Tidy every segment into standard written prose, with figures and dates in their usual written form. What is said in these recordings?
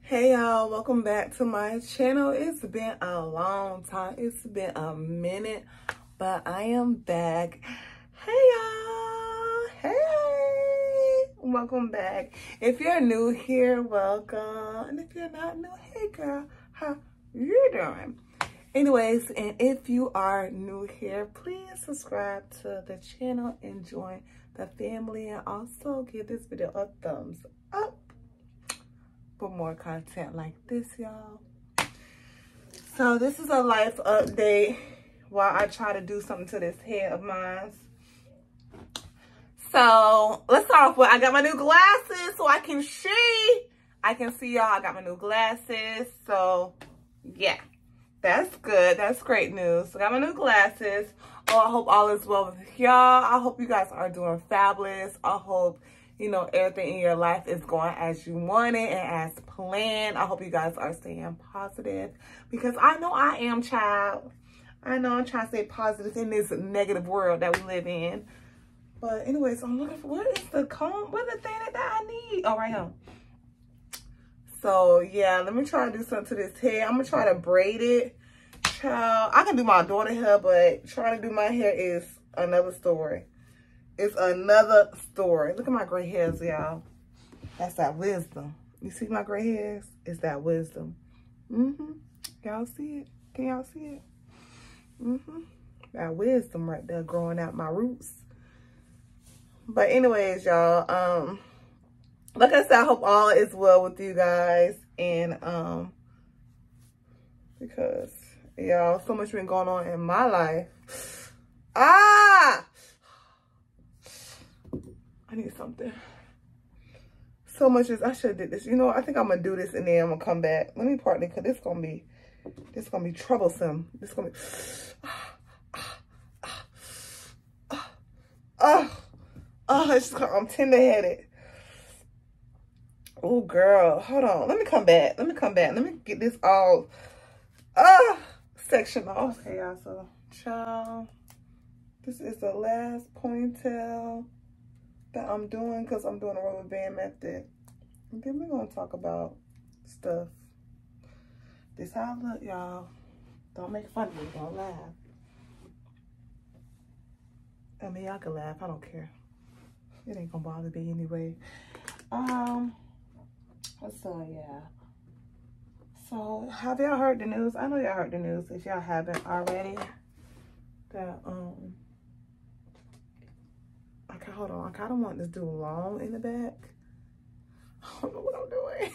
Hey y'all, welcome back to my channel. It's been a long time. It's been a minute, but I am back. Hey y'all. Hey. Welcome back. If you're new here, welcome. And if you're not new, hey girl, how you doing? Anyways, and if you are new here, please subscribe to the channel and join the family, and also give this video a thumbs up for more content like this, y'all. So this is a life update while I try to do something to this hair of mine. So let's start off with, I got my new glasses so I can see. I can see y'all. I got my new glasses. So yeah, that's good. That's great news. So I got my new glasses. Oh, I hope all is well with y'all. I hope you guys are doing fabulous. I hope, you know, everything in your life is going as you want it and as planned. I hope you guys are staying positive, because I know I am, child. I know I'm trying to stay positive in this negative world that we live in. But anyways, I'm looking for, what is the comb? What is the thing that I need? Oh, right here. So yeah, let me try to do something to this hair. I'm gonna try to braid it. Child, I can do my daughter hair, but trying to do my hair is another story. It's another story. Look at my gray hairs, y'all. That's that wisdom. You see my gray hairs? It's that wisdom. Y'all see it? Can y'all see it? That wisdom right there growing out my roots. But anyways, y'all, like I said, I hope all is well with you guys. And because y'all, so much been going on in my life. I need something. So much is, I should have did this. You know, I think I'm gonna do this and then I'm gonna come back. Let me partner, because this gonna be troublesome. This gonna be I'm tender-headed. Oh girl, hold on. Let me come back. Let me get this all section off. Okay, y'all, so child, this is the last ponytail that I'm doing, because I'm doing a rubber band method. And then we're gonna talk about stuff. This how I look, y'all. Don't make fun of me. Don't laugh. I mean, y'all can laugh. I don't care. It ain't gonna bother me anyway. So yeah. So have y'all heard the news? I know y'all heard the news. If y'all haven't already, that okay, hold on. I kind of want this dude long in the back. I don't know what I'm doing.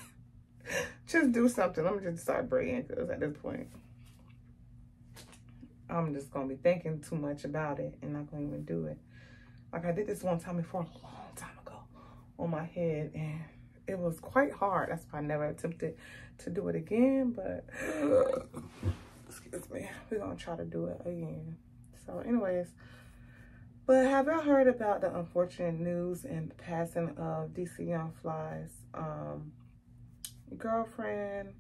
Just do something. I'm just start braiding, because at this point, I'm just gonna be thinking too much about it and not gonna even do it. Like I did this one time before, a long time ago, on my head, and it was quite hard. That's why I never attempted to do it again. But excuse me, we're gonna try to do it again. So, anyways. But have y'all heard about the unfortunate news and the passing of DC Young Fly's girlfriend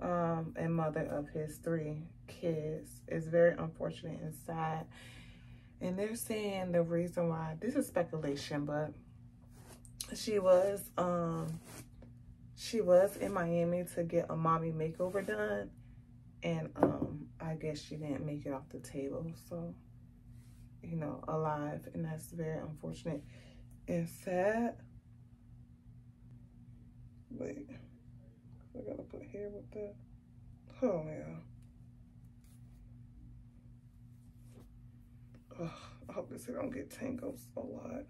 and mother of his 3 kids? It's very unfortunate and sad. And they're saying the reason why, this is speculation, but she was in Miami to get a mommy makeover done, and I guess she didn't make it off the table. So, you know, alive, and that's very unfortunate and sad. Wait, I gotta put hair with that. Oh yeah. Ugh, I hope this hair don't get tangled a lot.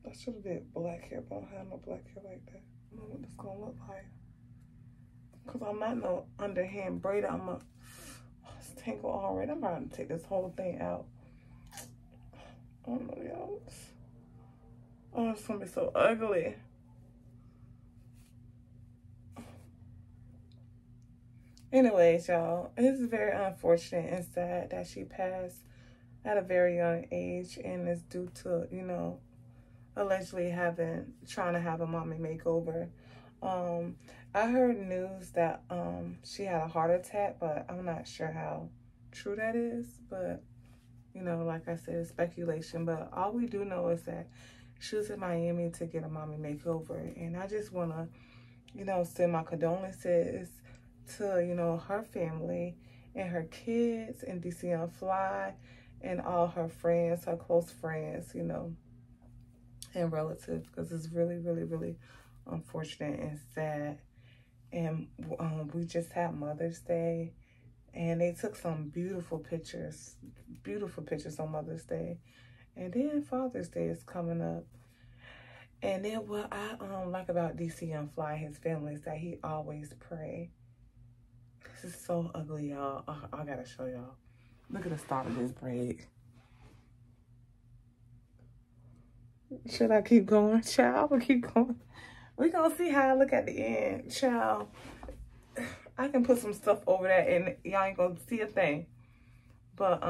I should have did black hair, but I don't have no black hair like that. I don't know what this gonna look like, because I'm not no underhand braider. It's tangled already. I'm about to take this whole thing out. I don't know, y'all. Oh, it's gonna be so ugly. Anyways, y'all, it's very unfortunate and sad that she passed at a very young age, and it's due to, you know, allegedly trying to have a mommy makeover. I heard news that she had a heart attack, but I'm not sure how true that is. But you know, like I said, it's speculation. But all we do know is that she was in Miami to get a mommy makeover, and I just want to you know, send my condolences to, you know, her family and her kids and DC Young Fly and all her friends, her close friends, you know, and relatives, because it's really, really, really unfortunate and sad. And we just had Mother's Day, and they took some beautiful pictures on Mother's Day. And then Father's Day is coming up. And then what I like about DC Young Fly, his family, is that he always pray. This is so ugly, y'all. I gotta show y'all. Look at the start of this braid. Should I keep going, child? We'll keep going. We're gonna see how I look at the end, child. I can put some stuff over that and y'all ain't gonna see a thing. But,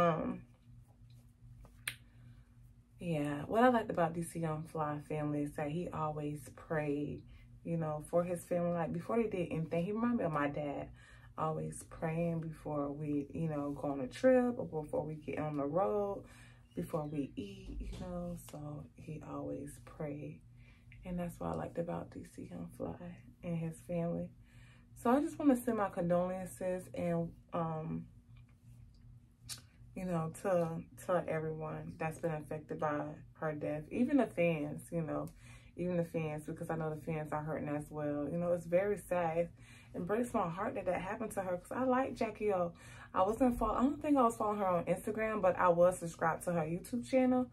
yeah, what I liked about DC Young Fly family is that he always prayed, you know, for his family. Like, before they did anything, he reminded me of my dad. Always praying before we, you know, go on a trip or before we get on the road, before we eat, you know. So he always prayed. And that's what I liked about DC Young Fly and his family. So I just want to send my condolences and, you know, to everyone that's been affected by her death. Even the fans, you know, even the fans, because I know the fans are hurting as well. You know, it's very sad. It breaks my heart that that happened to her, because I like Jackie O. I don't think I was following her on Instagram, but I was subscribed to her YouTube channel.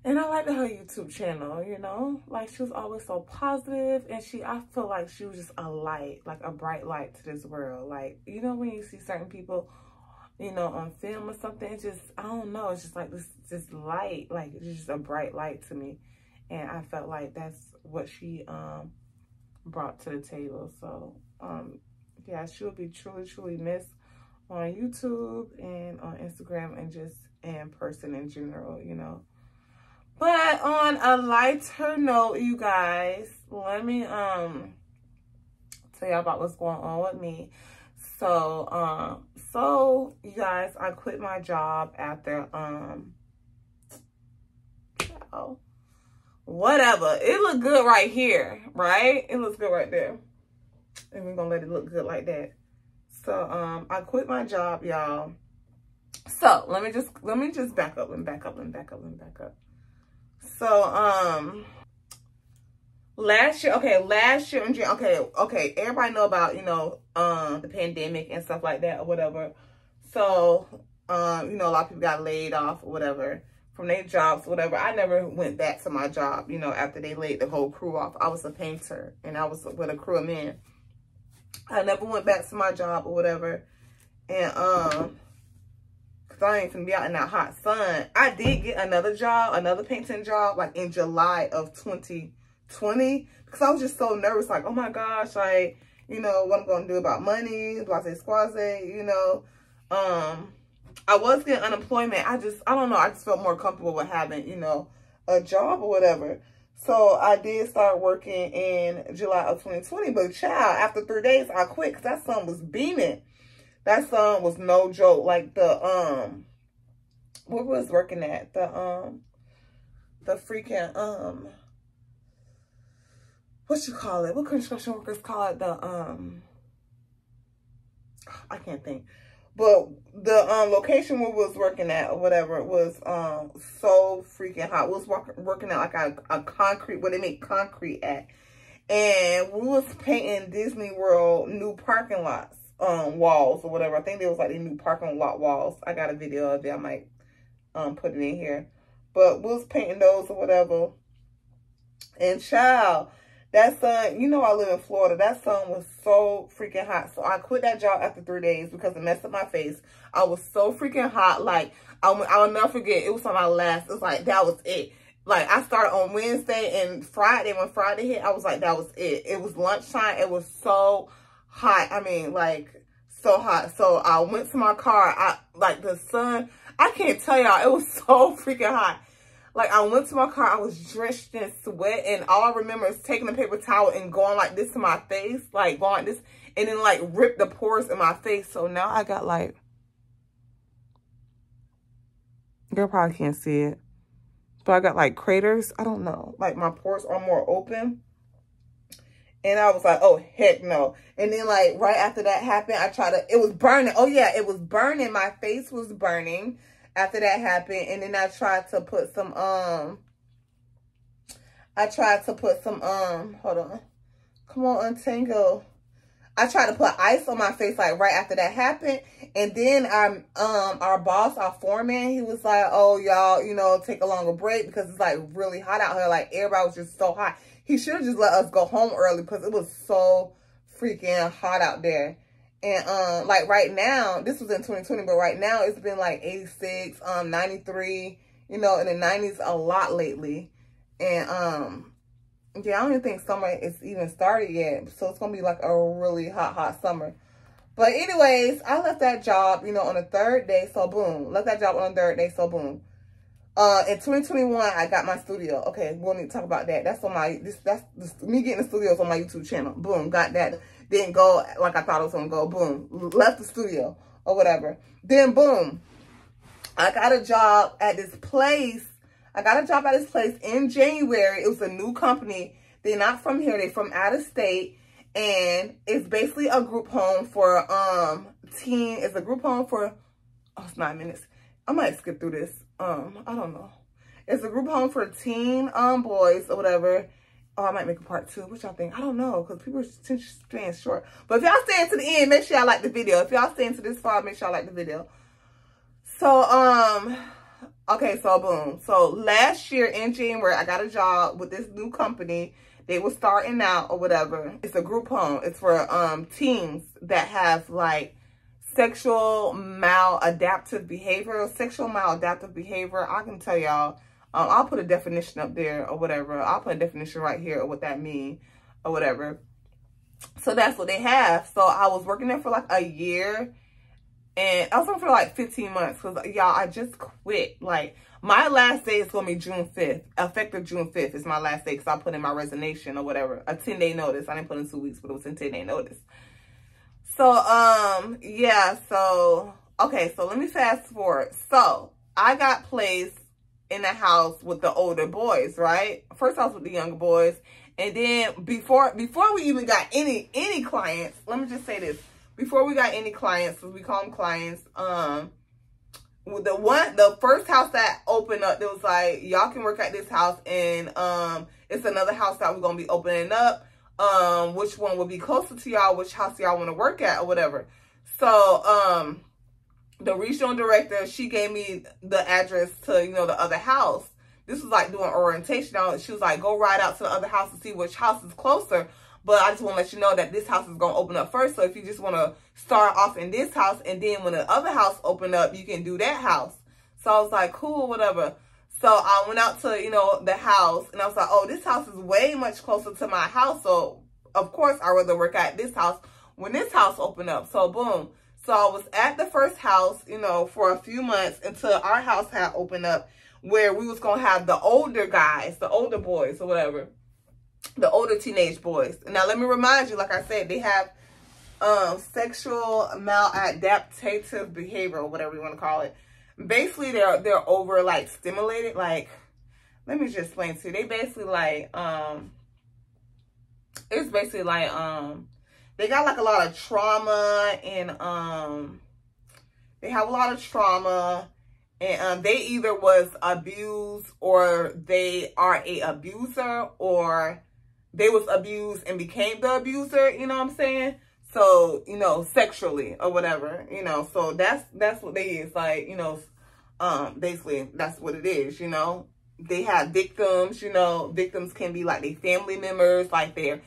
And I liked her YouTube channel, you know, like she was always so positive, and I feel like she was just a light, like a bright light to this world. Like, you know, when you see certain people, you know, on film or something, it's just, I don't know, it's just like this light, like it's just a bright light to me. And I felt like that's what she brought to the table. So, yeah, she will be truly, truly missed on YouTube and on Instagram and just in person in general, you know. But on a lighter note, you guys, let me tell y'all about what's going on with me. So, you guys, I quit my job after whatever. It looked good right here, right? It looks good right there. And we're gonna let it look good like that. So, I quit my job, y'all. So let me just back up. So, last year in June, okay, everybody know about, you know, the pandemic and stuff like that or whatever. So, you know, a lot of people got laid off or whatever from their jobs, whatever. I never went back to my job, you know, after they laid the whole crew off. I was a painter and I was with a crew of men. I never went back to my job or whatever. And, cause I ain't gonna be out in that hot sun. I did get another job, another painting job, like in July of 2020, because I was just so nervous, like, oh my gosh, like, you know, what I'm gonna do about money, blase squaze, you know. I was getting unemployment. I don't know, I just felt more comfortable with having, you know, a job or whatever. So I did start working in July of 2020, but child, after 3 days, I quit because that sun was beaming. That sun was no joke. Like the, where was working at? The freaking, what you call it? What construction workers call it? The, I can't think. But the location we was working at or whatever, it was so freaking hot. We was working at like a concrete, where they make concrete at. And we was painting Disney World new parking lots, walls or whatever. I think there was like the new parking lot walls. I got a video of it. I might put it in here. But we was painting those or whatever. And child, that sun, you know I live in Florida. That sun was so freaking hot. So I quit that job after 3 days because it messed up my face. I was so freaking hot. Like, I'll never forget. It was on my last. It was like, that was it. Like, I started on Wednesday and Friday. When Friday hit, I was like, that was it. It was lunchtime. It was so hot. I mean, like, so hot. So I went to my car. Like, the sun, I can't tell y'all. It was so freaking hot. Like, I went to my car, I was drenched in sweat, and all I remember is taking a paper towel and going like this to my face, like going like this, and then like rip the pores in my face. So now I got like, girl probably can't see it, but I got like craters. I don't know, like my pores are more open, And I was like, oh, heck no. And then, like, right after that happened, it was burning. Oh, yeah, it was burning. My face was burning after that happened. And then I tried to put some, hold on. Come on, untangle. I tried to put ice on my face, like, right after that happened. And then our boss, our foreman, he was like, oh, y'all, you know, take a longer break because it's, like, really hot out here. Like, everybody was just so hot. He should have just let us go home early because it was so freaking hot out there. And, like, right now, this was in 2020, but right now it's been, like, 86, 93, you know, in the 90s a lot lately. And, yeah, I don't even think summer is even started yet. So it's going to be, like, a really hot summer. But anyways, I left that job, you know, on the 3rd day. So, boom. Left that job on the 3rd day. So, boom. In 2021, I got my studio. Okay, we'll need to talk about that. That's on my, me getting the studios on my YouTube channel. Boom, got that. Didn't go like I thought it was going to go. Boom, left the studio or whatever. Then, boom, I got a job at this place. In January. It was a new company. They're not from here. They're from out of state. And it's basically a group home for teen. It's a group home for, oh, it's 9 minutes. I might skip through this. I don't know. It's a group home for teen boys or whatever. Oh, I might make a part 2. What y'all think? I don't know, because people are staying short. But if y'all staying to the end, make sure y'all like the video. If y'all staying to this far, make sure y'all like the video. So, okay, so boom. So last year in January, I got a job with this new company. They were starting out or whatever. It's a group home. It's for teens that have like sexual maladaptive behavior. I can tell y'all. I'll put a definition up there or whatever. I'll put a definition right here of what that means or whatever. So that's what they have. So I was working there for like a year. And I was working for like 15 months. Because, y'all, I just quit. Like, my last day is going to be June 5th. Effective June 5th is my last day. Because I put in my resignation or whatever. A 10-day notice. I didn't put in 2 weeks, but it was a 10-day notice. So, yeah. So, okay. So, let me fast forward. So, I got placed in the house with the older boys, right? First I was with the younger boys. And then before we even got any clients, let me just say this. Before we got any clients, we call them clients, the first house that opened up, it was like, y'all can work at this house, and it's another house that we're gonna be opening up. Which one will be closer to y'all, which house y'all want to work at or whatever. So the regional director, she gave me the address to, you know, the other house. This was like doing orientation. She was like, go ride out to the other house and see which house is closer. But I just want to let you know that this house is going to open up first. So if you just want to start off in this house, and then when the other house open up, you can do that house. So I was like, cool, whatever. So I went out to, you know, the house, and I was like, oh, this house is way much closer to my house. So of course I'd rather work at this house when this house opened up. So boom. So I was at the first house, you know, for a few months until our house had opened up, where we was going to have the older guys, the older boys or whatever. The older teenage boys. Now, let me remind you, like I said, they have sexual maladaptive behavior, or whatever you want to call it. Basically, they're over, like, stimulated. Like, let me just explain to you. They basically, like, it's basically, like, they got, like, a lot of trauma, and, they have a lot of trauma, and, they either was abused, or they are a abuser, or they was abused and became the abuser, you know what I'm saying? So, you know, sexually or whatever, you know, so that's what they is, like, you know, basically that's what it is, you know. They have victims, you know. Victims can be like their family members, like their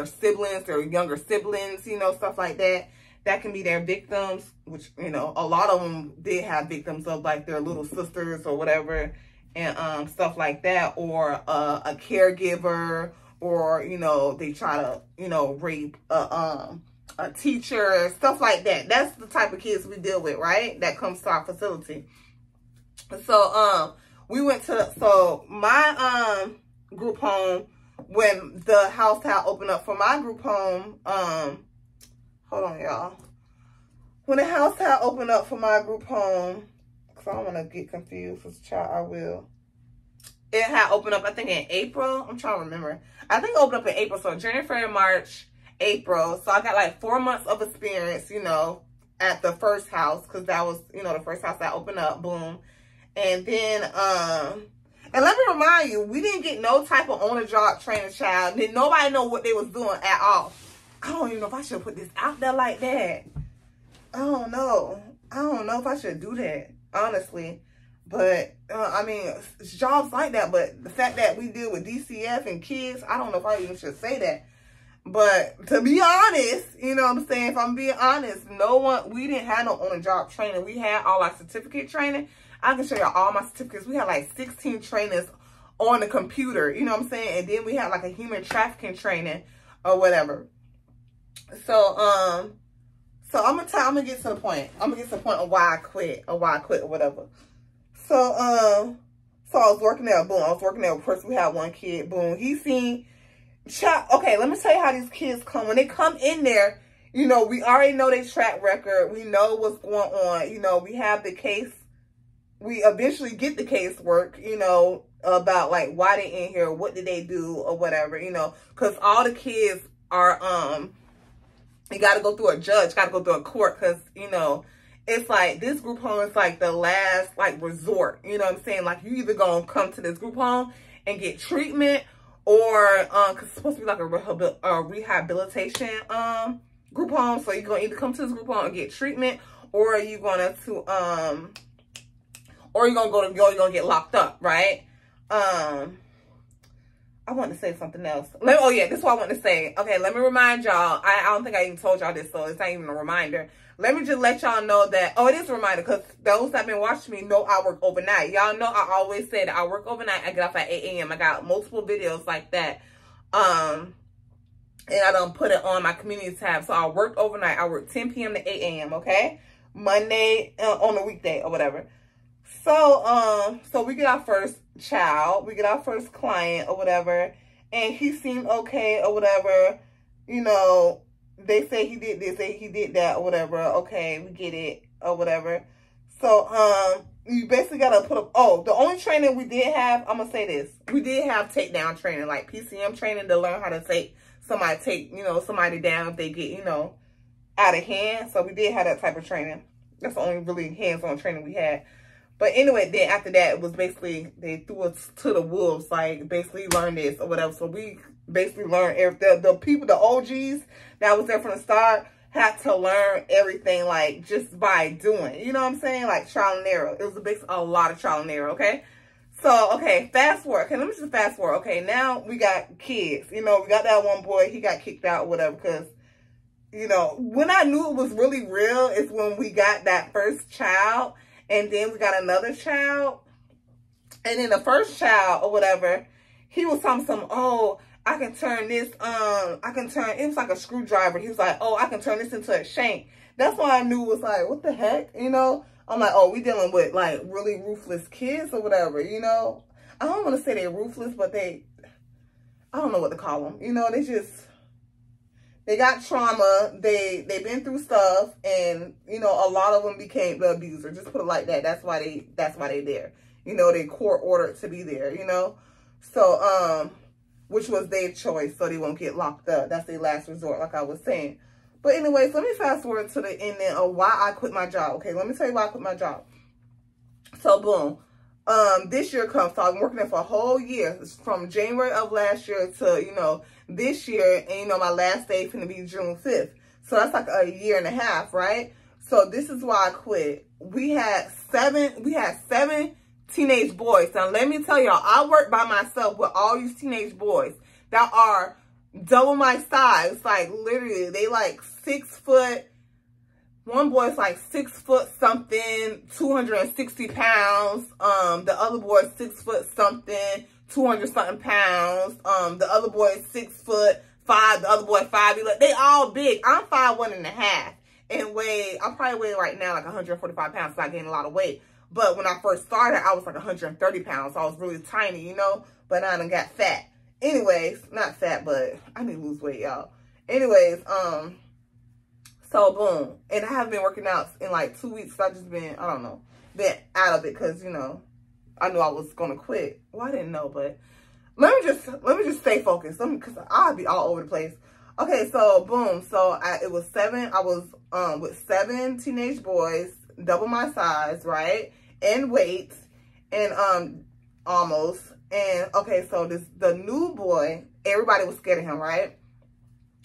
siblings, their younger siblings, you know, stuff like that. That can be their victims, which, you know, a lot of them did have victims of like their little sisters or whatever, and stuff like that, or a caregiver, or, you know, they try to, you know, rape a teacher, stuff like that. That's the type of kids we deal with, right? That comes to our facility. So we went to, so my group home, when the house had opened up for my group home, hold on, y'all. When the house had opened up for my group home, because I don't want to get confused, because child, I will. it had opened up, I think, in April. I'm trying to remember. I think it opened up in April. So January, February, March, April. So I got like 4 months of experience, you know, at the first house, because that was, you know, the first house that opened up. Boom. And then, and let me remind you, we didn't get no type of on-the-job training, child. Didn't nobody know what they was doing at all. I don't even know if I should put this out there like that. I don't know. I don't know if I should do that, honestly. But, I mean, it's jobs like that. But the fact that we deal with DCF and kids, I don't know if I even should say that. But to be honest, you know what I'm saying? If I'm being honest, we didn't have no on-the-job training. We had all our certificate training. I can show you all my certificates. We had like 16 trainers on the computer, you know what I'm saying? And then we had like a human trafficking training or whatever. So, so I'm gonna get to the point. I'm gonna get to the point of why I quit or whatever. So, so I was working there, boom. I was working there. Of course, we had one kid, boom. He seen, okay, let me tell you how these kids come. When they come in there, you know, we already know their track record. We know what's going on. You know, we have the case. We eventually get the casework, you know, about like why they in here, what did they do or whatever, you know, because all the kids are, you got to go through a judge, got to go through a court, because, you know, it's like this group home is like the last like resort, you know what I'm saying? Like you either gonna come to this group home and get treatment, or because it's supposed to be like a rehabilitation group home, so you're gonna either come to this group home and get treatment, or you're gonna you're gonna get locked up, right? I want to say something else. Oh yeah, this is what I want to say. Okay, let me remind y'all. I don't think I even told y'all this, so it's not even a reminder. Let me just let y'all know that, oh, it is a reminder, because those that have been watching me know I work overnight. Y'all know I always say that I work overnight. I get off at 8 a.m. I got multiple videos like that. And I don't put it on my community tab. So I work overnight. I work 10 p.m. to 8 a.m., okay? Monday on a weekday or whatever. So, so we get our first child. We get our first client or whatever. And he seemed okay or whatever. You know, they say he did this, he did that or whatever. Okay, we get it or whatever. So, you basically got to put up, oh, the only training we did have, I'm going to say this. We did have takedown training, like PCM training, to learn how to take somebody down if they get, you know, out of hand. So we did have that type of training. That's the only really hands-on training we had. But anyway, then after that, it was basically, they threw us to the wolves, like basically learn this or whatever. So we basically learned, the people, the OGs that was there from the start had to learn everything like just by doing, you know what I'm saying? Like trial and error. It was a lot of trial and error, okay? So, okay, fast forward. Okay, let me just fast forward. Okay, now we got kids. You know, we got that one boy, he got kicked out or whatever, because, you know, when I knew it was really real is when we got that first child. And then we got another child. And then the first child or whatever, he was talking some, oh, I can turn this, it was like a screwdriver. He was like, oh, I can turn this into a shank. That's why I knew it was like, what the heck, you know? I'm like, oh, we dealing with like really ruthless kids or whatever, you know? I don't want to say they're ruthless, but I don't know what to call them. You know, they got trauma, they've been through stuff, and, you know, a lot of them became the abuser. Just put it like that. That's why they there. You know, they court ordered to be there, you know? So, which was their choice, so they won't get locked up. That's their last resort, like I was saying. But anyways, let me fast forward to the ending of why I quit my job. Okay, let me tell you why I quit my job. So, boom. This year comes, so I've been working there for a whole year. It's from January of last year to, you know, this year. And, you know, my last day is going to be June 5th. So that's like a year and a half, right? So this is why I quit. We had seven teenage boys. Now, let me tell y'all, I work by myself with all these teenage boys that are double my size. Like, literally, they like 6 foot. One boy's like 6 foot something, 260 pounds. The other boy's 6 foot something, 200 something pounds. The other boy's 6'5". The other boy 5'11". They all big. I'm 5'1.5" and I probably weigh right now like 145 pounds, so I gained a lot of weight. But when I first started, I was like 130 pounds, so I was really tiny, you know. But now I done got fat. Anyways, not fat, but I need to lose weight, y'all. Anyways, so boom, and I haven't been working out in like 2 weeks. So I just been, I don't know, been out of it because, you know, I knew I was gonna quit. Well, I didn't know, but let me just stay focused, because I'll be all over the place. Okay, so boom. So it was 7. I was with 7 teenage boys, double my size, right, and weight, and almost. And okay, so the new boy, everybody was scared of him, right?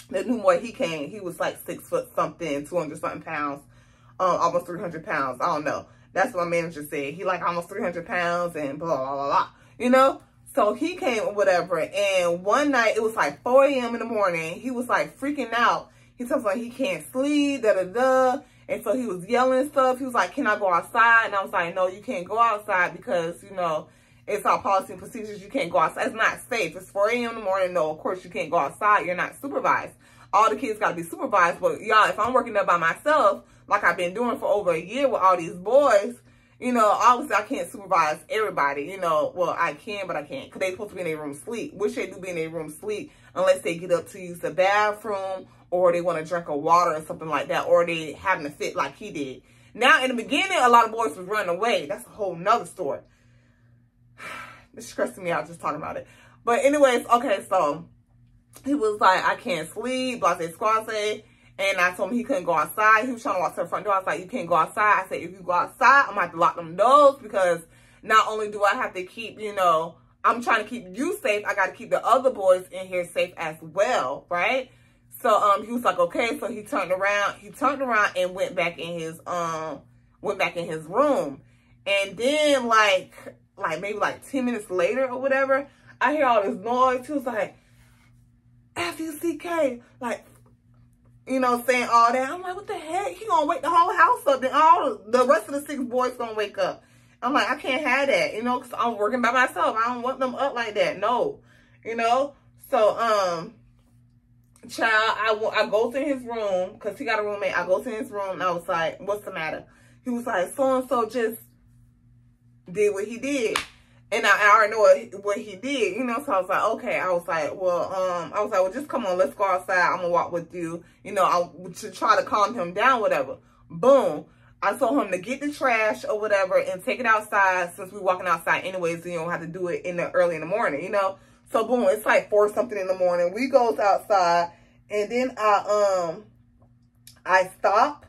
The new boy, he came. He was like 6 foot something, 200 something pounds, almost 300 pounds. I don't know. That's what my manager said. He like almost 300 pounds and blah blah blah blah. You know. So he came or whatever, and one night, it was like 4 a.m. in the morning, he was like freaking out. He told me he can't sleep, da-da-da, and so he was yelling stuff. He was like, can I go outside? And I was like, no, you can't go outside because, you know, it's our policy and procedures. You can't go outside. It's not safe. It's 4 a.m. in the morning. No, of course you can't go outside. You're not supervised. All the kids got to be supervised, but y'all, if I'm working there by myself, like I've been doing for over a year with all these boys, you know, obviously I can't supervise everybody, you know. Well, I can, but I can't, because they're supposed to be in their room sleep, which they do be in their room sleep unless they get up to use the bathroom or they want to drink a water or something like that, or they having a fit like he did. Now, in the beginning, a lot of boys was running away. That's a whole nother story. It's stressing me out just talking about it. But anyways, okay, so he was like, I can't sleep, blase squase. And I told him he couldn't go outside. He was trying to walk to the front door. I was like, you can't go outside. I said, if you go outside, I'm going to have to lock them doors, because not only do I have to keep, you know, I'm trying to keep you safe, I got to keep the other boys in here safe as well, right? So he was like, okay. So he turned around and went back in his room. And then like maybe like 10 minutes later or whatever, I hear all this noise. He was like, F-U-C-K, like, you know, saying all that. I'm like, what the heck? He gonna wake the whole house up. Then all the rest of the 6 boys gonna wake up. I'm like, I can't have that, you know, because I'm working by myself. I don't want them up like that. No, you know. So, child, I go to his room, because he got a roommate. I go to his room, and I was like, what's the matter? He was like, so-and-so just did what he did. And I already know what he did, you know, so I was like, okay. I was like, well, just come on, let's go outside. I'm going to walk with you, you know, to try to calm him down, whatever. Boom. I told him to get the trash or whatever and take it outside, since we're walking outside anyways, so you don't have to do it early in the morning, you know. So, boom, it's like 4 something in the morning. We goes outside, and then I stop.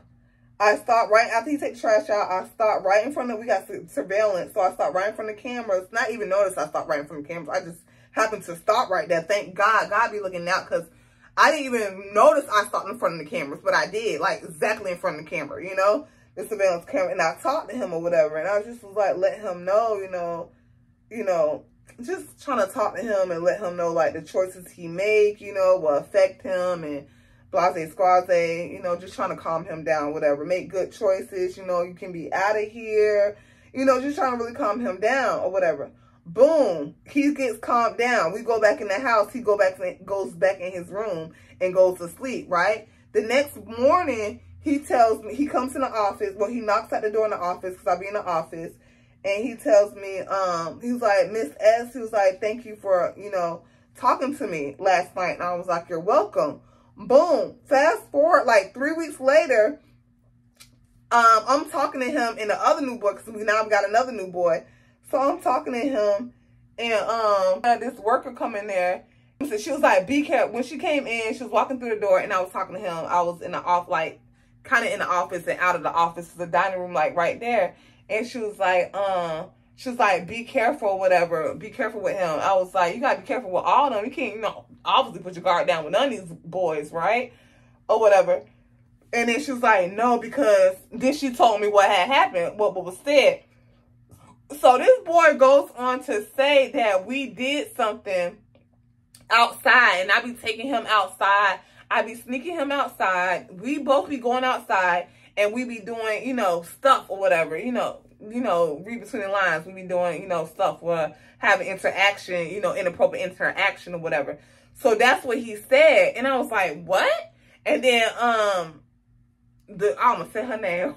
I stopped right after he take the trash out. I stopped right in front of, we got surveillance. So I stopped right in front of the cameras. Not even notice I stopped right in front of the cameras. I just happened to stop right there. Thank God. God be looking out, because I didn't even notice I stopped in front of the cameras. But I did, like exactly in front of the camera, you know, the surveillance camera. And I talked to him or whatever. And I just was like, let him know, you know, just trying to talk to him and let him know, like, the choices he make, you know, will affect him, and blase squaze, you know, just trying to calm him down, whatever. Make good choices, you know, you can be out of here, you know, just trying to really calm him down or whatever. Boom, he gets calmed down. We go back in the house. He goes back in his room and goes to sleep, right? The next morning, he tells me, he comes in the office. Well, he knocks at the door in the office, because I be in the office. And he tells me, he was like, Miss S, he was like, thank you for, you know, talking to me last night. And I was like, you're welcome. Boom. Fast forward like 3 weeks later, I'm talking to him and the other new boy, because we now got another new boy. So I'm talking to him, and this worker come in there. So she was like, be careful. When she came in, she was walking through the door, and I was talking to him. I was in the off, like kind of in the office and out of the office, the dining room, like right there. And she was like, be careful, whatever. Be careful with him. I was like, you gotta be careful with all of them. You can't, you know, obviously put your guard down with none of these boys, right? Or whatever. And then she was like, no, because then she told me what had happened, what was said. So this boy goes on to say that we did something outside, and I be taking him outside. I be sneaking him outside. We both be going outside, and we be doing, you know, stuff or whatever, you know, read between the lines. We be doing, you know, stuff or having interaction, you know, inappropriate interaction or whatever. So that's what he said. And I was like, what? And then, I almost said her name.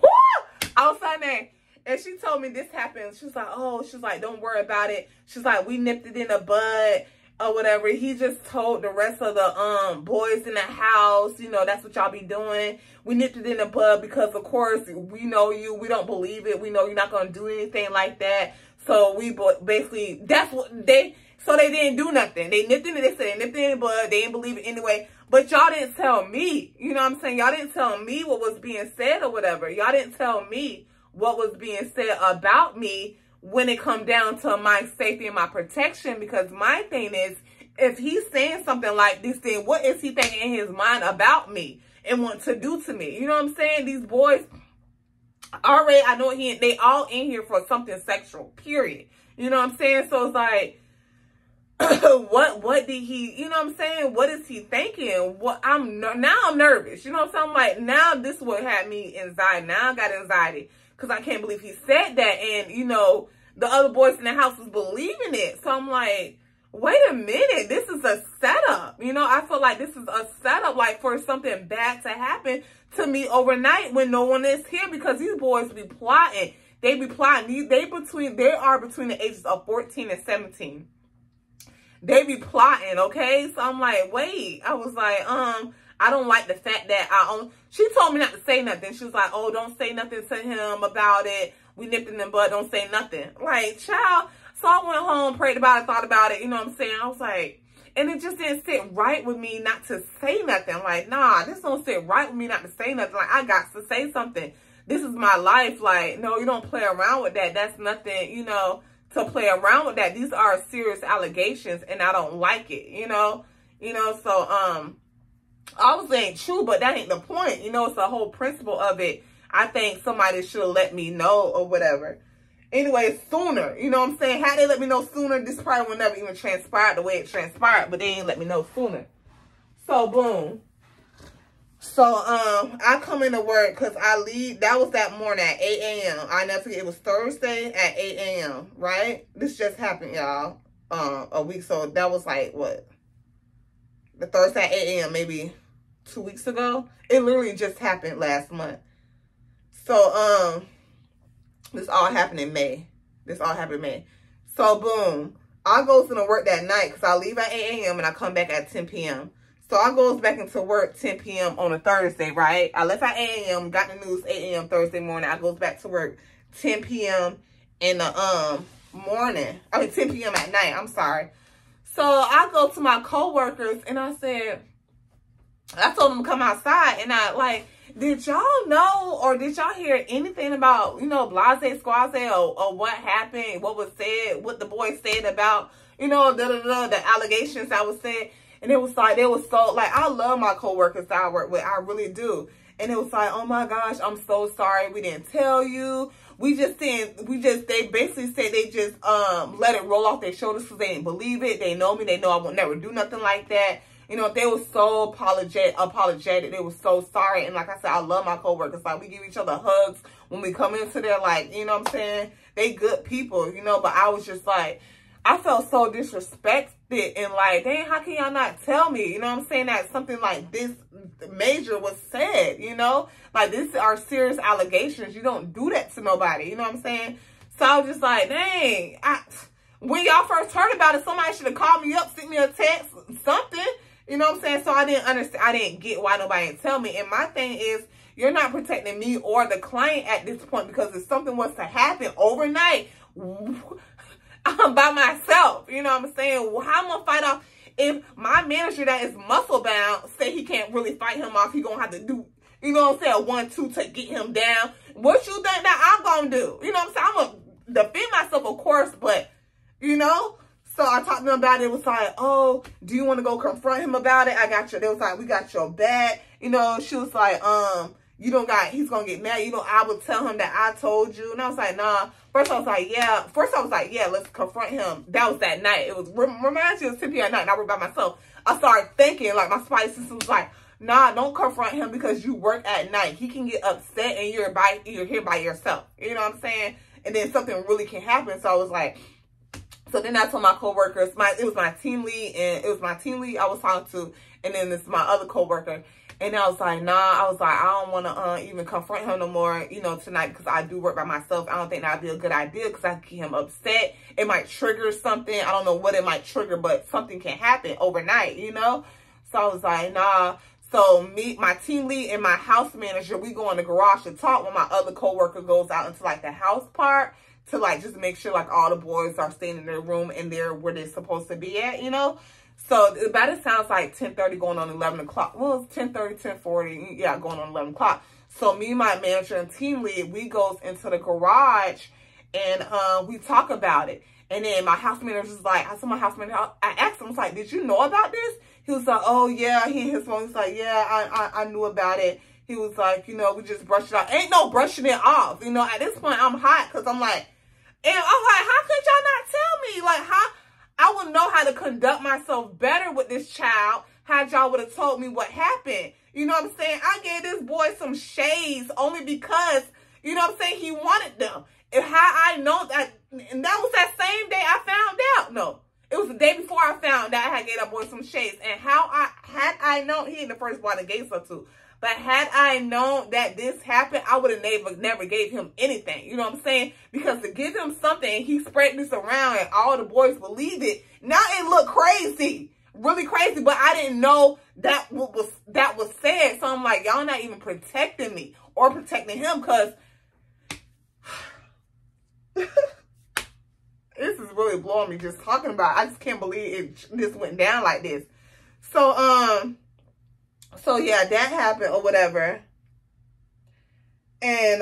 I was her name. And she told me this happened. She was like, oh, she's like, don't worry about it. She's like, we nipped it in the bud or whatever. He just told the rest of the boys in the house, you know, that's what y'all be doing. We nipped it in the bud because, of course, we know you. We don't believe it. We know you're not going to do anything like that. So we basically, that's what so they didn't do nothing. They nipped in it. They said they nipped in the bud. They didn't believe it anyway. But y'all didn't tell me. You know what I'm saying? Y'all didn't tell me what was being said or whatever. Y'all didn't tell me what was being said about me when it come down to my safety and my protection. Because my thing is, if he's saying something like this, then what is he thinking in his mind about me and want to do to me? You know what I'm saying? These boys, already, I know they all in here for something sexual, period. You know what I'm saying? So it's like, what did he, you know what I'm saying? What is he thinking? Now I'm nervous. You know what I'm saying? I'm like, now this would have me anxiety. Now I got anxiety because I can't believe he said that. And, you know, the other boys in the house was believing it. So I'm like, wait a minute, this is a setup. You know, I feel like this is a setup, like for something bad to happen to me overnight when no one is here, because these boys be plotting. They be plotting. They are between the ages of 14 and 17. They be plotting, okay? So I'm like, wait. I was like, I don't like the fact that she told me not to say nothing. She was like, oh, don't say nothing to him about it. We nipped in the bud, don't say nothing. Like, child. So I went home, prayed about it, thought about it, you know what I'm saying? I was like, and it just didn't sit right with me not to say nothing. Like, nah, this don't sit right with me not to say nothing. Like, I got to say something. This is my life. Like, no, you don't play around with that. That's nothing, you know, to play around with that. These are serious allegations, and I don't like it, you know? So, obviously ain't true, but that ain't the point. You know, it's the whole principle of it. I think somebody should have let me know or whatever. Anyway, sooner, you know what I'm saying? Had they let me know sooner, this probably would never even transpire the way it transpired, but they didn't let me know sooner. So, boom. So, I come into work because I leave. That was that morning at 8 a.m. I never forget. It was Thursday at 8 a.m., right? This just happened, y'all, a week. So, that was like, what? The Thursday at 8 a.m., maybe 2 weeks ago. It literally just happened last month. So, this all happened in May. So, boom. I goes into work that night because I leave at 8 a.m. and I come back at 10 p.m. So, I goes back into work 10 p.m. on a Thursday, right? I left at 8 a.m., got the news 8 a.m. Thursday morning. I goes back to work 10 p.m. in the morning. 10 p.m. at night. I'm sorry. So, I go to my coworkers and I told them to come outside, and did y'all know or did y'all hear anything about, you know, blase squaze or what happened, what was said, what the boys said about, you know, the allegations that was said? And it was like, they was so, like, I love my coworkers that I work with. I really do. And it was like, oh my gosh, I'm so sorry we didn't tell you. They basically said they just let it roll off their shoulders because they didn't believe it. They know me. They know I would never do nothing like that. You know, they were so apologetic. They were so sorry. And like I said, I love my coworkers. Like, we give each other hugs when we come into there. Like, you know what I'm saying? They good people, you know. But I was just like, I felt so disrespected. And like, dang, how can y'all not tell me? You know what I'm saying? That something like this major was said, you know? Like, these are serious allegations. You don't do that to nobody. You know what I'm saying? So I was just like, dang. When y'all first heard about it, somebody should have called me up, sent me a text, something. You know what I'm saying? So I didn't understand. I didn't get why nobody didn't tell me. And my thing is, you're not protecting me or the client at this point, because if something was to happen overnight, I'm by myself. You know what I'm saying? Well, how am I going to fight off if my manager that is muscle bound say he can't really fight him off? He going to have to do, you know what I'm saying, a 1-2 to get him down. What you think that I'm going to do? You know what I'm saying? I'm going to defend myself, of course, but, you know? So I talked to them about it. It was like, oh, do you want to go confront him about it? I got you. They was like, we got your back. You know, she was like, he's going to get mad. You know, I would tell him that I told you. And I was like, nah. First I was like, yeah, let's confront him. That was that night. It was, reminds you of 10 p.m. at night, and I work by myself. I started thinking, like, my spidey system was like, nah, don't confront him because you work at night. He can get upset and you're here by yourself. You know what I'm saying? And then something really can happen. So I was like, so then I told my coworkers, it was my team lead I was talking to, and then this my other coworker. And I was like, nah, I don't want to even confront him no more, you know, tonight, because I do work by myself. I don't think that'd be a good idea because I can get him upset. It might trigger something. I don't know what it might trigger, but something can happen overnight, you know? So I was like, nah. So my team lead and my house manager, we go in the garage to talk when my other coworker goes out into like the house part to like just make sure like all the boys are staying in their room and they're where they're supposed to be at, you know. So about it sounds like 10:30 going on 11 o'clock. Well, it's 10:30, 10:40, yeah, going on 11 o'clock. So me, my manager, and team lead, we goes into the garage and we talk about it. And then my house manager's like, I saw my house manager, I asked him, I was like, did you know about this? He was like, oh yeah, he and his phone was like, yeah, I knew about it. He was like, you know, we just brushed it off. Ain't no brushing it off. You know, at this point, I'm hot because I'm like, and I'm like, how could y'all not tell me? Like, how I would know how to conduct myself better with this child had y'all would have told me what happened. You know what I'm saying? I gave this boy some shades only because, you know what I'm saying, he wanted them. And how I know that, and that was that same day I found out. No, it was the day before I found out I had gave that boy some shades. And had I known, he ain't the first boy that gave stuff to. But had I known that this happened, I would have never gave him anything. You know what I'm saying? Because to give him something, he spread this around and all the boys believed it. Now it looked crazy. Really crazy. But I didn't know that was said. So I'm like, y'all not even protecting me or protecting him because this is really blowing me just talking about it. I just can't believe this went down like this. So yeah, that happened or whatever. And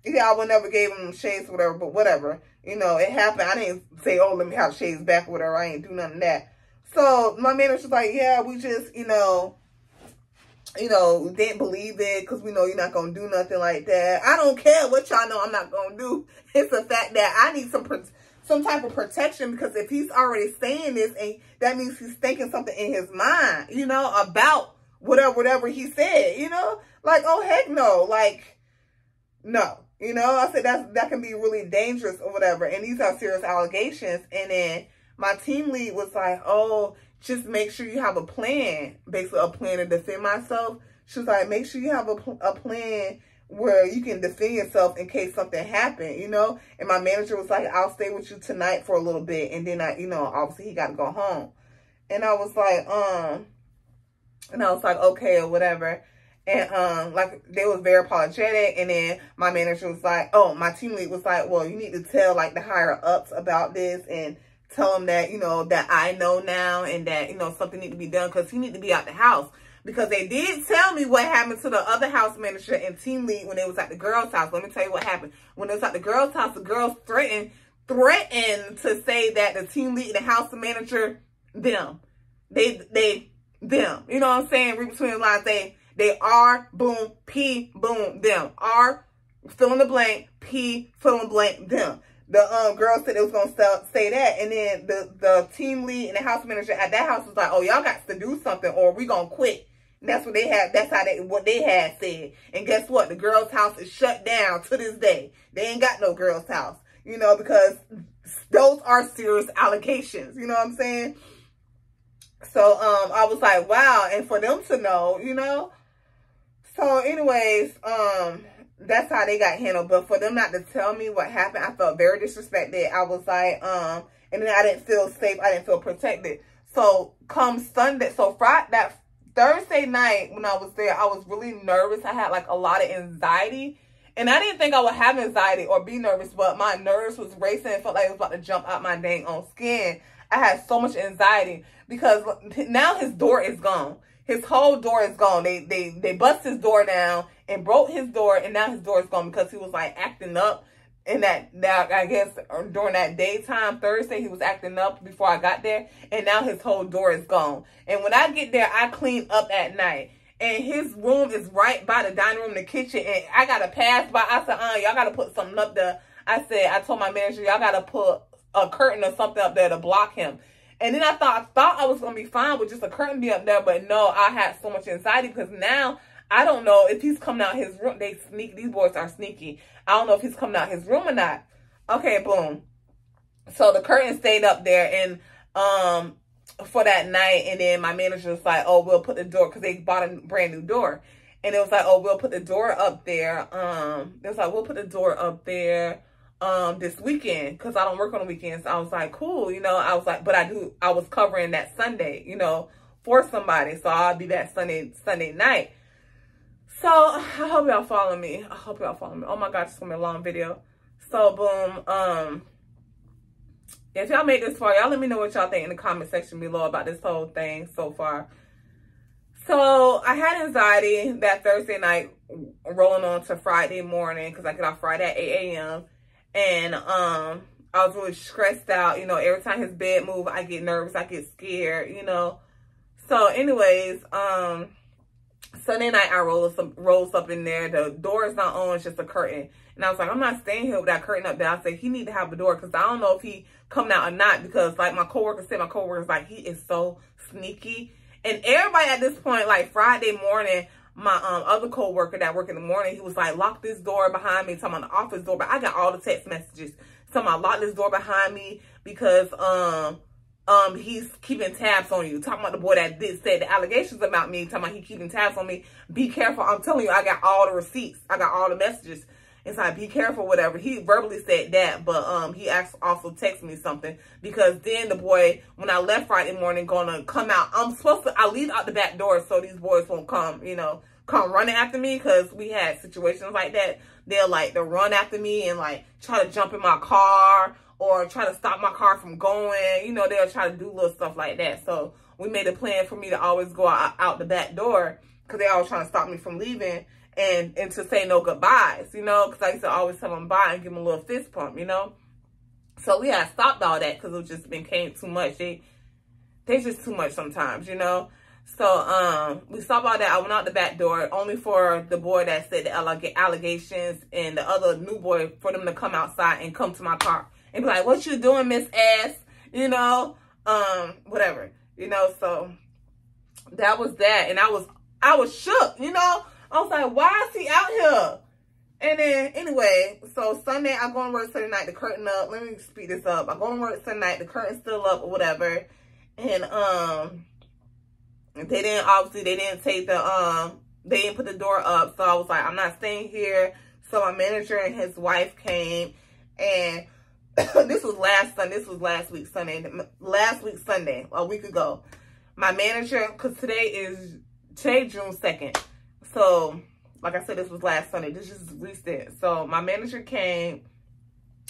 yeah, I would never gave him shades or whatever, but whatever. You know, it happened. I didn't say, oh, let me have shades back or whatever. I ain't do none of that. So my manager was like, yeah, we just, you know, didn't believe it because we know you're not going to do nothing like that. I don't care what y'all know I'm not going to do. It's the fact that I need some type of protection because if he's already saying this, and that means he's thinking something in his mind, you know, about whatever he said, you know, like, oh, heck no, like, no, you know, I said that can be really dangerous or whatever. And these are serious allegations. And then my team lead was like, oh, just make sure you have a plan, basically a plan to defend myself. She was like, make sure you have a plan where you can defend yourself in case something happened, you know. And my manager was like, I'll stay with you tonight for a little bit. And then you know, obviously he got to go home. And I was like, okay, or whatever. And, like, they was very apologetic. And then my manager was like, oh, my team lead was like, well, you need to tell, like, the higher ups about this and tell them that, you know, that I know now and that, you know, something need to be done because he need to be out the house. Because they did tell me what happened to the other house manager and team lead when they was at the girls' house. Let me tell you what happened. When they was at the girls' house, the girls threatened to say that the team lead and the house manager, them. Them. You know what I'm saying? Read between the lines. They are, boom, P, boom, them. R, fill in the blank, P, fill in the blank, them. The girl said it was going to say that. And then the team lead and the house manager at that house was like, oh, y'all got to do something or we going to quit. And that's what they had. That's what they had said. And guess what? The girls' house is shut down to this day. They ain't got no girls' house, you know, because those are serious allegations. You know what I'm saying? So, I was like, wow. And for them to know, you know. So, anyways, that's how they got handled. But for them not to tell me what happened, I felt very disrespected. I was like, and then I didn't feel safe. I didn't feel protected. So, come Sunday, that Thursday night when I was there, I was really nervous. I had like a lot of anxiety. And I didn't think I would have anxiety or be nervous, but my nerves was racing. It felt like it was about to jump out my dang own skin. I had so much anxiety because now his door is gone. His whole door is gone. They bust his door down and broke his door, and now his door is gone because he was like acting up. And that I guess during that daytime Thursday, he was acting up before I got there, and now his whole door is gone. And when I get there, I clean up at night. And his room is right by the dining room, the kitchen, and I gotta pass by. I said, y'all gotta put something up there. I told my manager, y'all gotta put a curtain or something up there to block him. And then I thought I was gonna be fine with just a curtain be up there, but no, I had so much anxiety because now I don't know if he's coming out his room. These boys are sneaky. I don't know if he's coming out his room or not. Okay, boom. So the curtain stayed up there and for that night, and then my manager was like, oh, we'll put the door, because they bought a brand new door. And it was like, oh, we'll put the door up there. It was like, we'll put the door up there this weekend, because I don't work on the weekends. I was like, cool, you know. I was like, but I was covering that Sunday, you know, for somebody. So I'll be that Sunday night. So I hope y'all follow me. Oh my God, it's gonna be a long video. So boom, if y'all made this far, y'all let me know what y'all think in the comment section below about this whole thing so far. So I had anxiety that Thursday night rolling on to Friday morning because I get off Friday at 8 a.m. And I was really stressed out. You know, every time his bed moves, I get nervous. I get scared, you know. So anyways, Sunday night I rolls up in there. The door is not on, it's just a curtain. And I was like, I'm not staying here with that curtain up there. I said, he need to have a door because I don't know if he coming out or not, because like my coworker said, like, he is so sneaky. And everybody at this point, like Friday morning, my other coworker that work in the morning, he was like, lock this door behind me, talking about the office door. But I got all the text messages. Talking about lock this door behind me because he's keeping tabs on you. Talking about the boy that said the allegations about me. Talking about he keeping tabs on me. Be careful. I'm telling you, I got all the receipts. I got all the messages. It's like, be careful, whatever. He verbally said that, but he also texted me something, because then the boy, when I left Friday morning, gonna come out. I leave out the back door so these boys won't come, you know, come running after me, because we had situations like that. They'll run after me and like try to jump in my car or try to stop my car from going. You know, they'll try to do little stuff like that. So we made a plan for me to always go out the back door, because they always trying to stop me from leaving. And to say no goodbyes, you know, because I used to always tell them bye and give them a little fist pump, you know. So we had stopped all that because it just became too much. They just too much sometimes, you know. So we stopped all that. I went out the back door only for the boy that said the allegations and the other new boy, for them to come outside and come to my car and be like, what you doing, Miss Ass? You know, whatever, you know. So that was that. And I was shook, you know. I was like, why is he out here? And then, anyway, so Sunday, I go to work Sunday night, the curtain up. Let me speed this up. I go to work Sunday night, the curtain's still up or whatever. And, they didn't put the door up. So I was like, I'm not staying here. So my manager and his wife came, and this was last week Sunday, a week ago. My manager, because today June 2nd. So, like I said, this was last Sunday. This is recent. So, my manager came,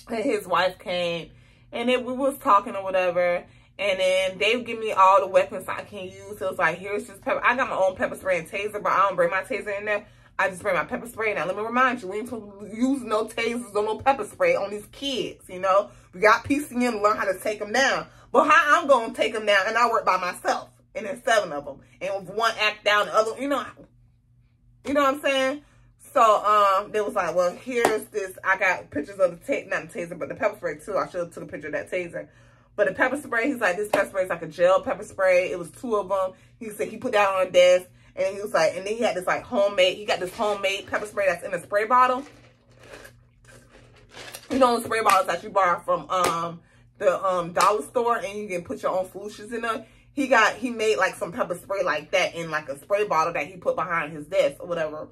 and his wife came, and then we was talking or whatever, and then they give me all the weapons I can use. So, it's like, here's this pepper. I got my own pepper spray and taser, but I don't bring my taser in there. I just bring my pepper spray. Now, let me remind you, we ain't supposed to use no tasers or no pepper spray on these kids, you know. We got PCM to learn how to take them down. But how I'm going to take them down, and I work by myself, and there's 7 of them. And if one act down, the other, you know what I'm saying? So, they was like, well, here's this. I got pictures of the not the taser, but the pepper spray too. I should have took a picture of that taser. But the pepper spray, he's like, this pepper spray is like a gel pepper spray. It was 2 of them. He said he put that on a desk, and he was like, and then he had this like he got this homemade pepper spray that's in a spray bottle. You know, the spray bottles that you buy from the dollar store, and you can put your own solutions in there. He made like some pepper spray like that in like a spray bottle that he put behind his desk or whatever.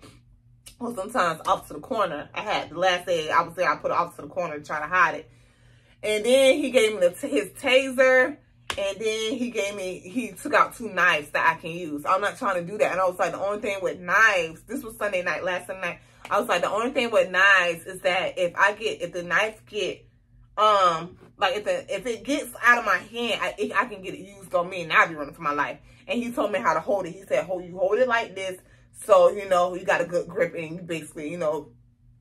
Well, sometimes off to the corner. I had the last day I was there, I put it off to the corner to try to hide it. And then he gave me his taser, and then he took out 2 knives that I can use. I'm not trying to do that. And I was like, the only thing with knives, this was Sunday night, last Sunday night. I was like, the only thing with knives is that if the knife get like if it gets out of my hand, I can get it used on me, and I'll be running for my life. And he told me how to hold it. He said, you hold it like this, so you know you got a good grip, and you basically, you know.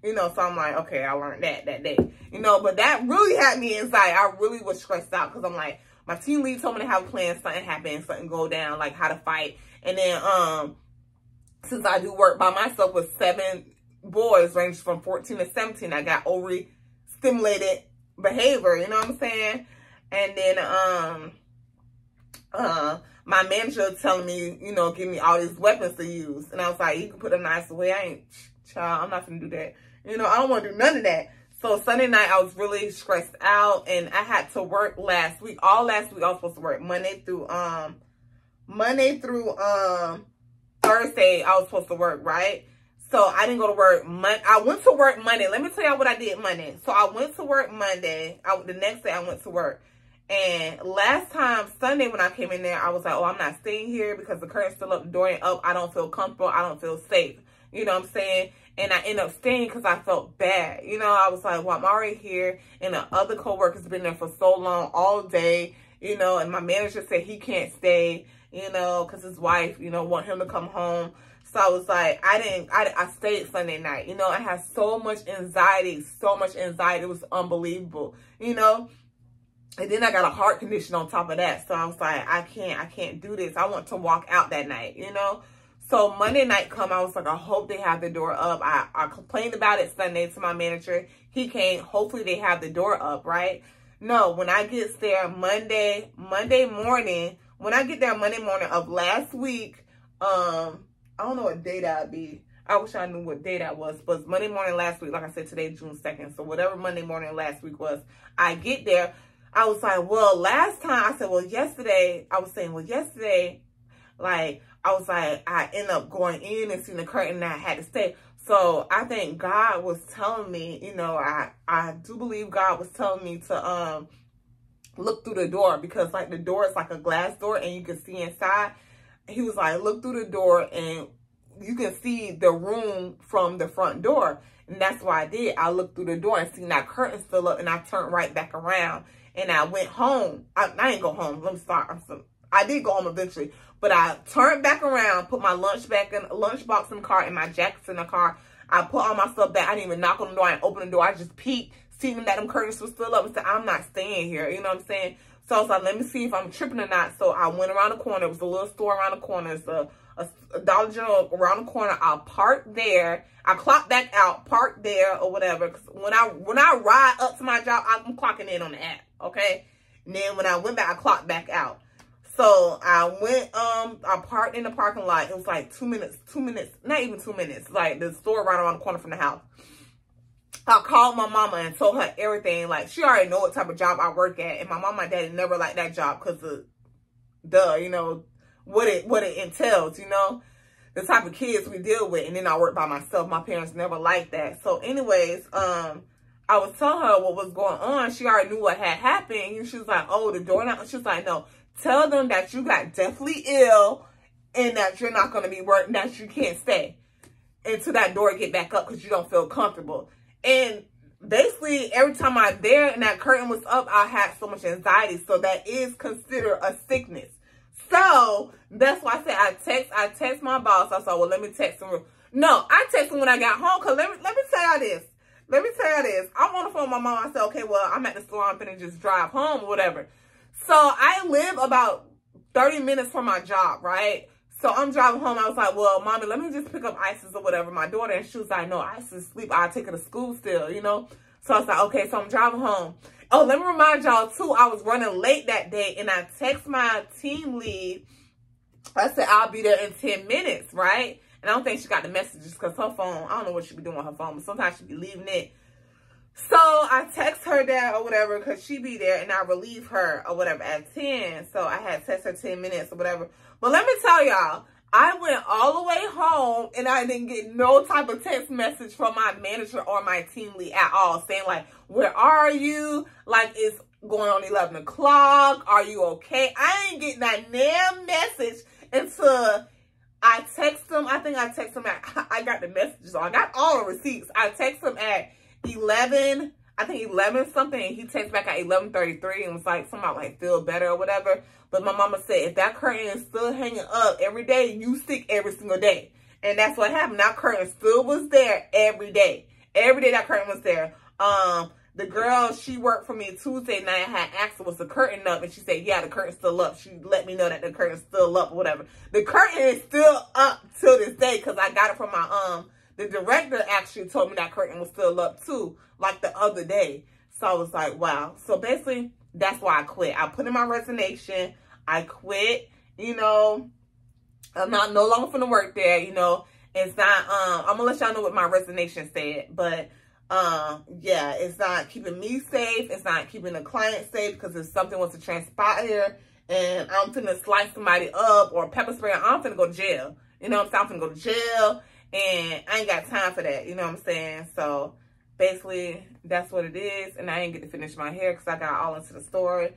So I'm like, okay, I learned that day, you know. But that really had me inside. I really was stressed out, because I'm like, my team lead told me to have a plan. Something happened, something go down, like how to fight. And then since I do work by myself with 7 boys, ranging from 14 to 17, I got overstimulated behavior, you know what I'm saying? And then my manager telling me, you know, give me all these weapons to use. And I was like, you can put a knife away. I'm not gonna do that. You know, I don't want to do none of that. So Sunday night, I was really stressed out, and I had to work last week. All last week, I was supposed to work Monday through Thursday. I was supposed to work, right? So I didn't go to work Monday. I went to work Monday. Let me tell y'all what I did Monday. So I went to work Monday. The next day I went to work. And last time, Sunday, when I came in there, I was like, oh, I'm not staying here because the curtain's still up, the door ain't up. I don't feel comfortable. I don't feel safe. You know what I'm saying? And I ended up staying because I felt bad. You know, I was like, well, I'm already here. And the other coworker's been there for so long, all day, you know, and my manager said he can't stay, you know, because his wife, you know, want him to come home. So I was like, I stayed Sunday night. You know, I had so much anxiety. It was unbelievable, you know. And then I got a heart condition on top of that. So I was like, I can't do this. I want to walk out that night, you know. So Monday night come, I was like, I hope they have the door up. I complained about it Sunday to my manager. He came. Hopefully they have the door up, right? No, when I get there Monday morning, of last week, I don't know what day that would be. I wish I knew what day that was. But it's Monday morning last week. Like I said, today, June 2nd. So whatever Monday morning last week was, I get there. I was like, well, last time, I said, well, yesterday, like, I was like, I ended up going in and seeing the curtain and I had to stay. So I think God was telling me, you know, I do believe God was telling me to look through the door, because like the door is like a glass door and you can see inside. He was like, look through the door and you can see the room from the front door. And that's what I did. I looked through the door and seen that curtain still up, and I turned right back around and I went home. I didn't go home. Let me start. I did go home eventually, but I turned back around, put my lunchbox in the car and my jackets in the car. I put all my stuff back. I didn't even knock on the door. I didn't open the door. I just peeked, seen that them curtains were still up, and said, I'm not staying here. You know what I'm saying? So I was like, let me see if I'm tripping or not. So I went around the corner. It was a little store around the corner. It's a Dollar General around the corner. I parked there. I clocked back out, parked there or whatever. Cause when I ride up to my job, I'm clocking in on the app. Okay. And then when I went back, I clocked back out. So I went, I parked in the parking lot. It was like 2 minutes, not even 2 minutes. Like the store right around the corner from the house. I called my mama and told her everything. Like, she already know what type of job I work at. And my mama and daddy never liked that job because of, you know, what it entails, you know, the type of kids we deal with. And then I work by myself. My parents never liked that. So anyways, I was telling her what was going on. She already knew what had happened. And she was like, oh, the door now. She was like, no, tell them that you got deathly ill and that you're not going to be working, that you can't stay until that door get back up because you don't feel comfortable. And basically, every time I'm there and that curtain was up, I had so much anxiety. So that is considered a sickness. So that's why I said I text my boss. I said, well, let me text him. No, I text him when I got home. Cause let me tell you this. I'm on the phone with my mom. I said, okay, well, I'm at the store. I'm finna just drive home or whatever. So I live about 30 minutes from my job, right? So I'm driving home. I was like, well, mommy, let me just pick up Isis or whatever, my daughter. And she was like, no, Isis is asleep. I'll take her to school still, you know? So I was like, okay, so I'm driving home. Oh, let me remind y'all, too, I was running late that day, and I text my team lead. I said, I'll be there in 10 minutes, right? And I don't think she got the messages because her phone, I don't know what she be doing with her phone, but sometimes she be leaving it. So I text her that or whatever because she be there, and I relieve her or whatever at 10. So I had text her 10 minutes or whatever. But let me tell y'all, I went all the way home and I didn't get no type of text message from my manager or my team lead at all saying like, where are you? Like, it's going on 11 o'clock. Are you okay? I ain't getting that damn message until I text them. I think I text them I got the messages. I got all the receipts. I text them at 11, I think 11 something, and he texted back at 11:33 and was like, something about like feel better or whatever. But my mama said, if that curtain is still hanging up every day, you sick every single day. And that's what happened. That curtain still was there every day. Every day that curtain was there. The girl, she worked for me Tuesday night. I had asked her, was the curtain up? And she said, yeah, the curtain's still up. She let me know that the curtain's still up or whatever. The curtain is still up till this day because I got it from my, the director actually told me that curtain was still up too, like the other day. So I was like, wow. So basically, that's why I quit. I put in my resignation. I quit, you know. I'm no longer going to work there, you know. It's not, I'm going to let y'all know what my resignation said. But, yeah, it's not keeping me safe. It's not keeping the client safe because if something was to transpire and I'm finna slice somebody up or pepper spray, I'm finna go to jail. You know what I'm saying? I'm finna go to jail. And I ain't got time for that. You know what I'm saying? So, basically, that's what it is. And I didn't get to finish my hair because I got all into the story.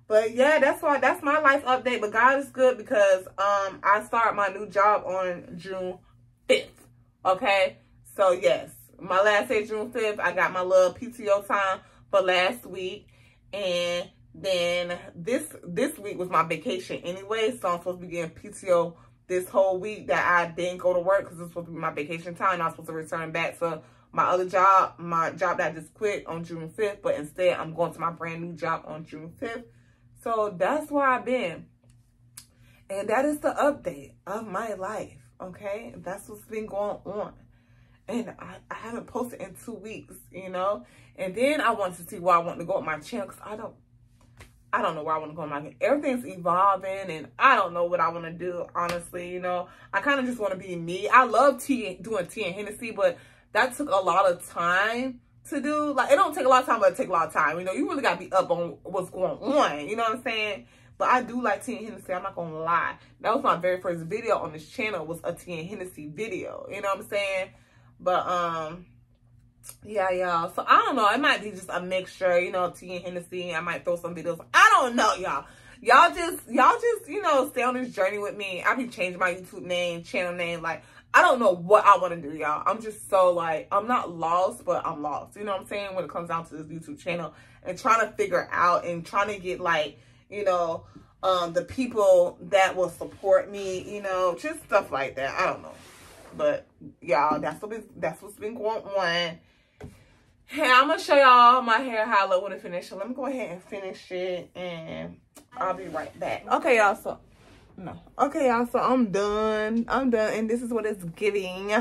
But, yeah, that's my life update. But God is good because I start my new job on June 5th. Okay, so yes, my last day, June 5th, I got my little PTO time for last week. And then this week was my vacation anyway, so I'm supposed to be getting PTO this whole week that I didn't go to work because it's supposed to be my vacation time. I was supposed to return back to my other job, my job that I just quit on June 5th, but instead I'm going to my brand new job on June 5th. So that's where I've been. And that is the update of my life, okay? That's what's been going on. And I haven't posted in 2 weeks, you know? And then I wanted to see where I want to go with my channel, because I don't know where I want to go with my channel. Everything's evolving, and I don't know what I want to do, honestly, you know? I kind of just want to be me. I love doing tea and Hennessy, but that took a lot of time to do. Like, it don't take a lot of time, but it take a lot of time. You know, you really got to be up on what's going on, you know what I'm saying? But I do like tea and Hennessy, I'm not going to lie. That was my very first video on this channel, was a tea and Hennessy video, you know what I'm saying? But, yeah, y'all. So, I don't know. It might be just a mixture, you know, tea and Hennessy. I might throw some videos. I don't know, y'all. Y'all just, you know, stay on this journey with me. I be changing my YouTube name, channel name. Like, I don't know what I want to do, y'all. I'm just so, like, I'm not lost, but I'm lost. You know what I'm saying? When it comes down to this YouTube channel. And trying to figure out and trying to get, like, you know, the people that will support me, you know, just stuff like that. I don't know. But, y'all, that's what's been going on. Hey, I'm going to show y'all my hair, how I look when I finish it. Let me go ahead and finish it, and I'll be right back. Okay, y'all, so, no. Okay, y'all, so I'm done. I'm done, and this is what it's giving.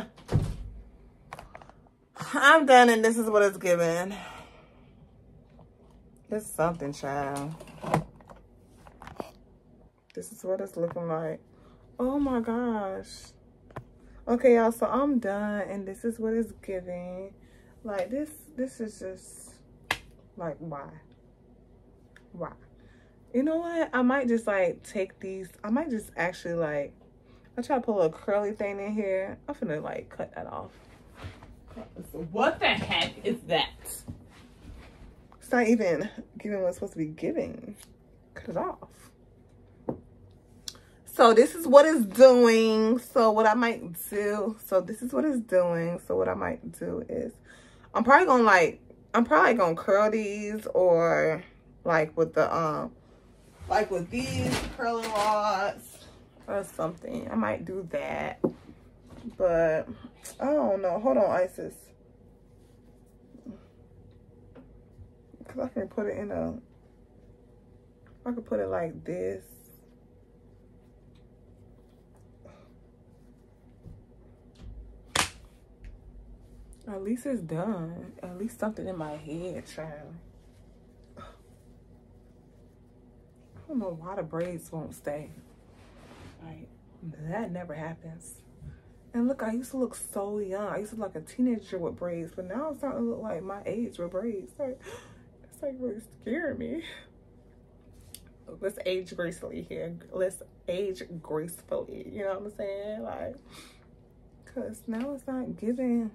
I'm done, and this is what it's giving. It's something, child. This is what it's looking like. Oh, my gosh. Okay, y'all, so I'm done, and this is what it's giving. Like, this is just, like, why? You know what? I might just, like, take these. I might just actually, like, I try to put a little curly thing in here. I'm finna, like, cut that off. What the heck is that? It's not even giving what it's supposed to be giving. Cut it off. So this is what it's doing. So what I might do, this is what it's doing. So what I might do is, I'm probably gonna curl these, or like with the like with these curling rods or something. I might do that, but I don't know. Hold on, Isis, because I can put it in I could put it like this. At least it's done. At least something in my head, child. I don't know why the braids won't stay. Like, that never happens. And look, I used to look so young. I used to look like a teenager with braids, but now I'm starting to look like my age with braids. Like, it's like really scaring me. Let's age gracefully here. Let's age gracefully. You know what I'm saying? Like, because now it's not giving.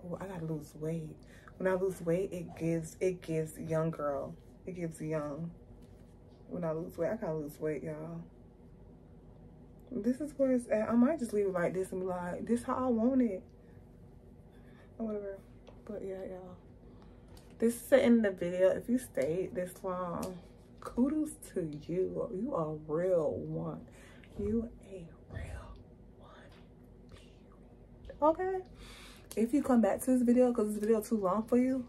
Oh, I gotta lose weight. When I lose weight, it gives young girl. It gives young. When I lose weight, I gotta lose weight, y'all. This is where it's at. I might just leave it like this and be like, this how I want it. Or whatever. But yeah, y'all. This is the end of the video. If you stayed this long, kudos to you. You are a real one. You a real one. Okay? If you come back to this video because this video too long for you,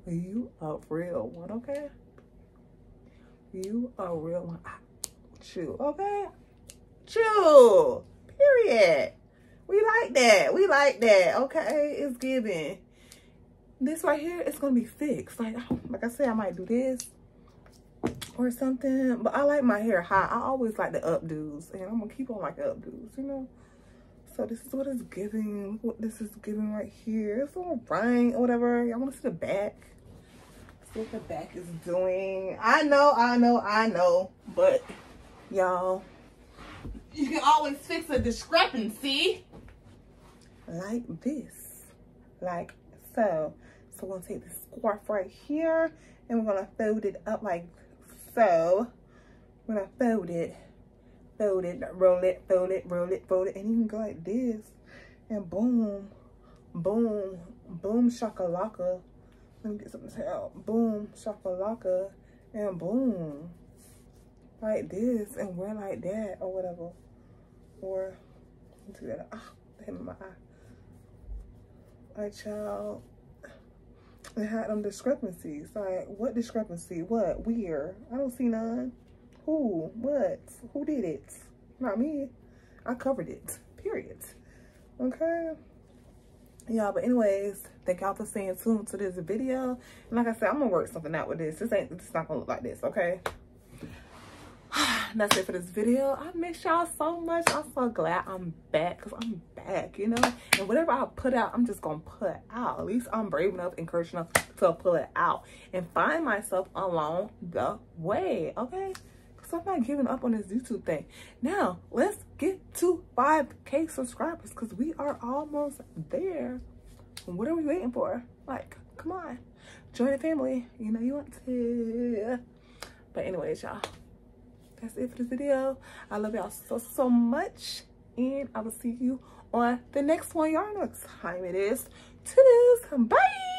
you a real one, okay? You a real one. Chew, okay? Chew. Period. We like that. We like that, okay? It's giving. This right here, it's going to be fixed. Like I said, I might do this or something. But I like my hair high. I always like the updos. And I'm going to keep on like the updos, you know? So this is what it's giving. What this is giving right here. It's all right or whatever. Y'all want to see the back? See what the back is doing. I know. But y'all, you can always fix a discrepancy like this. Like so. So we're gonna take this scarf right here and we're gonna fold it up like so. We're gonna fold it, roll it, fold it, roll it, and you can go like this, and boom, boom, boom shakalaka. Let me get something to say out. Boom shakalaka and boom. Like this and wear like that or whatever. Or do that. Ah, that hit my eye. Like, child, it had them discrepancies. Like, what discrepancy? What? Where? I don't see none. Who? What? Who did it? Not me. I covered it. Period. Okay. Yeah, but anyways, thank y'all for staying tuned to this video. And like I said, I'm gonna work something out with this. This not gonna look like this, okay? That's it for this video. I miss y'all so much. I'm so glad I'm back, because I'm back, you know? And whatever I put out, I'm just gonna put out. At least I'm brave enough, encouraged enough to pull it out and find myself along the way, okay? So I'm not giving up on this YouTube thing. Now, let's get to 5K subscribers, because we are almost there. What are we waiting for? Like, come on. Join the family. You know you want to. But anyways, y'all, that's it for this video. I love y'all so much. And I will see you on the next one. Y'all know what time it is. Toodles. Bye.